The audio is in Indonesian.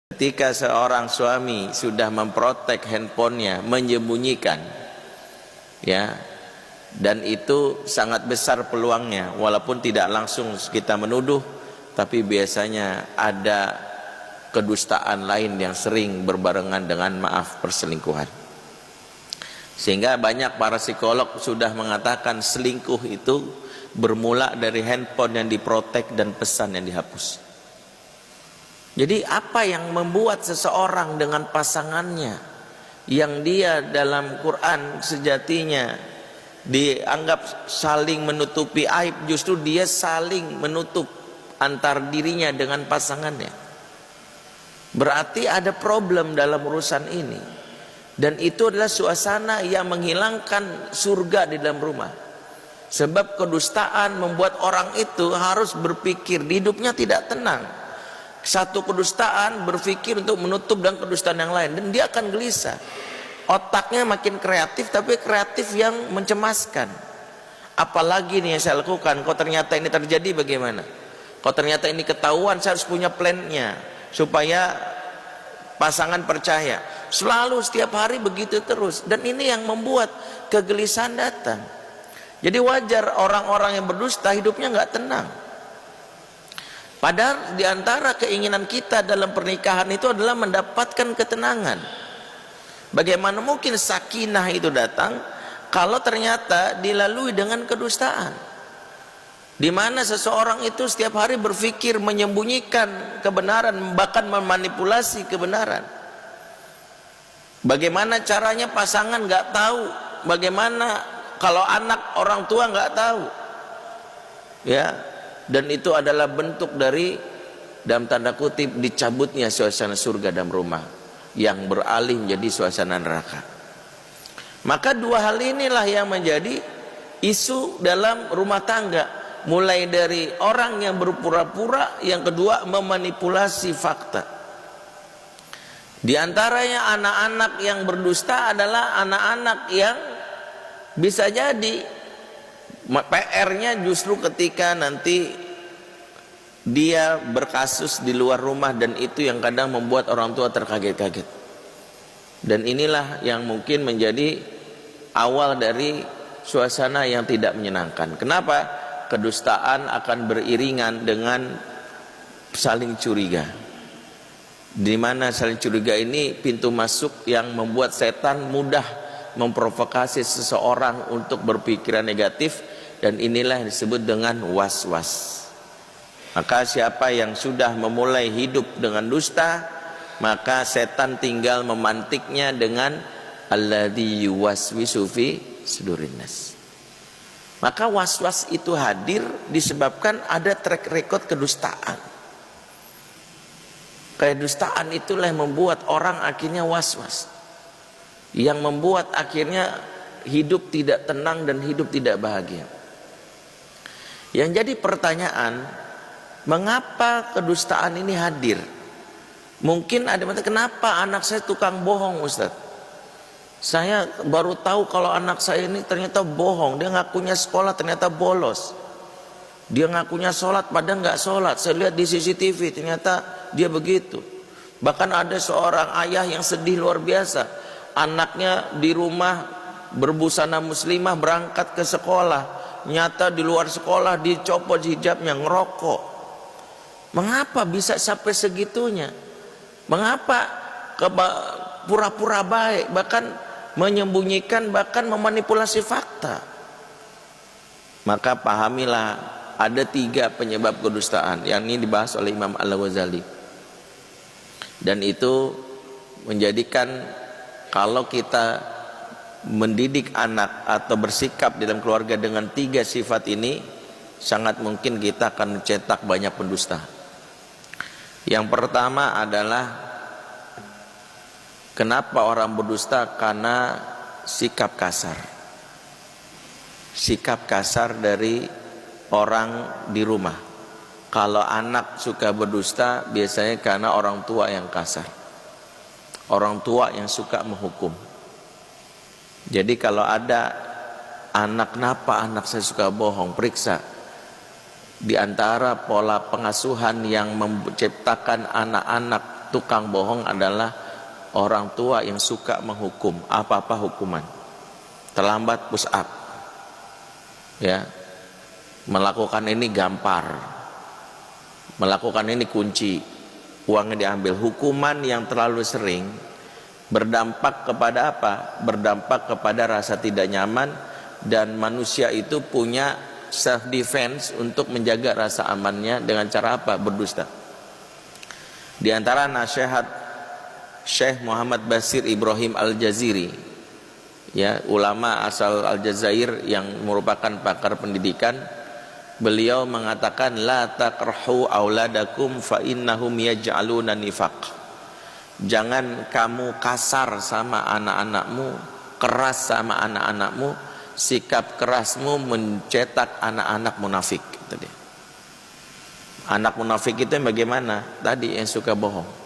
Ketika seorang suami sudah memprotek handphonenya, menyembunyikan, ya, dan itu sangat besar peluangnya, walaupun tidak langsung kita menuduh, tapi biasanya ada kedustaan lain yang sering berbarengan dengan perselingkuhan. Sehingga banyak para psikolog sudah mengatakan selingkuh itu bermula dari handphone yang diprotek dan pesan yang dihapus. Jadi apa yang membuat seseorang dengan pasangannya yang dia dalam Quran sejatinya dianggap saling menutupi aib, justru dia saling menutup antar dirinya dengan pasangannya. Berarti ada problem dalam urusan ini. Dan itu adalah suasana yang menghilangkan surga di dalam rumah. Sebab kedustaan membuat orang itu harus berpikir, hidupnya tidak tenang. Satu kedustaan berpikir untuk menutup dan kedustaan yang lain, dan dia akan gelisah. Otaknya makin kreatif, tapi kreatif yang mencemaskan. Apalagi nih yang saya lakukan, kalau ternyata ini terjadi bagaimana? Kalau ternyata ini ketahuan, saya harus punya plannya supaya pasangan percaya. Selalu setiap hari begitu terus, dan ini yang membuat kegelisahan datang. Jadi wajar orang-orang yang berdusta hidupnya nggak tenang. Padahal diantara keinginan kita dalam pernikahan itu adalah mendapatkan ketenangan. Bagaimana mungkin sakinah itu datang kalau ternyata dilalui dengan kedustaan, di mana seseorang itu setiap hari berpikir menyembunyikan kebenaran, bahkan memanipulasi kebenaran. Bagaimana caranya pasangan nggak tahu, bagaimana kalau anak orang tua nggak tahu, ya. Dan itu adalah bentuk dari, dalam tanda kutip, dicabutnya suasana surga dalam rumah yang beralih menjadi suasana neraka. Maka dua hal inilah yang menjadi isu dalam rumah tangga, mulai dari orang yang berpura-pura, yang kedua memanipulasi fakta. Di antaranya anak-anak yang berdusta adalah anak-anak yang bisa jadi PR-nya justru ketika nanti dia berkasus di luar rumah, dan itu yang kadang membuat orang tua terkaget-kaget. Dan inilah yang mungkin menjadi awal dari suasana yang tidak menyenangkan. Kenapa? Kedustaan akan beriringan dengan saling curiga. Di mana saling curiga ini pintu masuk yang membuat setan mudah memprovokasi seseorang untuk berpikiran negatif, dan inilah yang disebut dengan was-was. Maka siapa yang sudah memulai hidup dengan dusta, maka setan tinggal memantiknya dengan alladzi yuwaswisu fi sudurin nas. Maka was-was itu hadir disebabkan ada track record kedustaan. Kedustaan itulah yang membuat orang akhirnya was-was, yang membuat akhirnya hidup tidak tenang dan hidup tidak bahagia. Yang jadi pertanyaan, mengapa kedustaan ini hadir? Mungkin ada yang bertanya, kenapa anak saya tukang bohong, Ustaz? Saya baru tahu kalau anak saya ini ternyata bohong. Dia ngakunya sekolah ternyata bolos. Dia ngakunya sholat padahal nggak sholat. Saya lihat di CCTV ternyata dia begitu. Bahkan ada seorang ayah yang sedih luar biasa. Anaknya di rumah berbusana muslimah berangkat ke sekolah, nyata di luar sekolah dicopot hijabnya, ngerokok. Mengapa bisa sampai segitunya? Mengapa pura-pura baik, bahkan menyembunyikan, bahkan memanipulasi fakta? Maka pahamilah ada 3 penyebab kedustaan yang ini dibahas oleh Imam Al-Ghazali. Dan itu menjadikan kalau kita mendidik anak atau bersikap dalam keluarga dengan 3 sifat ini, sangat mungkin kita akan mencetak banyak pendusta. Yang pertama adalah kenapa orang berdusta? Karena sikap kasar. Sikap kasar dari orang di rumah. Kalau anak suka berdusta biasanya karena orang tua yang kasar, orang tua yang suka menghukum. Jadi kalau ada anak, kenapa anak saya suka bohong, periksa. Di antara pola pengasuhan yang menciptakan anak-anak tukang bohong adalah orang tua yang suka menghukum apa-apa hukuman. Terlambat push up, ya, melakukan ini gampar, melakukan ini kunci, uangnya diambil. Hukuman yang terlalu sering berdampak kepada apa? Berdampak kepada rasa tidak nyaman, dan manusia itu punya self defense untuk menjaga rasa amannya dengan cara apa? Berdusta. Di antara nasihat Syekh Muhammad Basir Ibrahim Al-Jaziri, ya, ulama asal Aljazair yang merupakan pakar pendidikan, beliau mengatakan la taqrahu auladakum fa innahum yaj'aluna nifaq. Jangan kamu kasar sama anak-anakmu, keras sama anak-anakmu. Sikap kerasmu mencetak anak-anak munafik. Anak munafik itu yang bagaimana? Tadi yang suka bohong.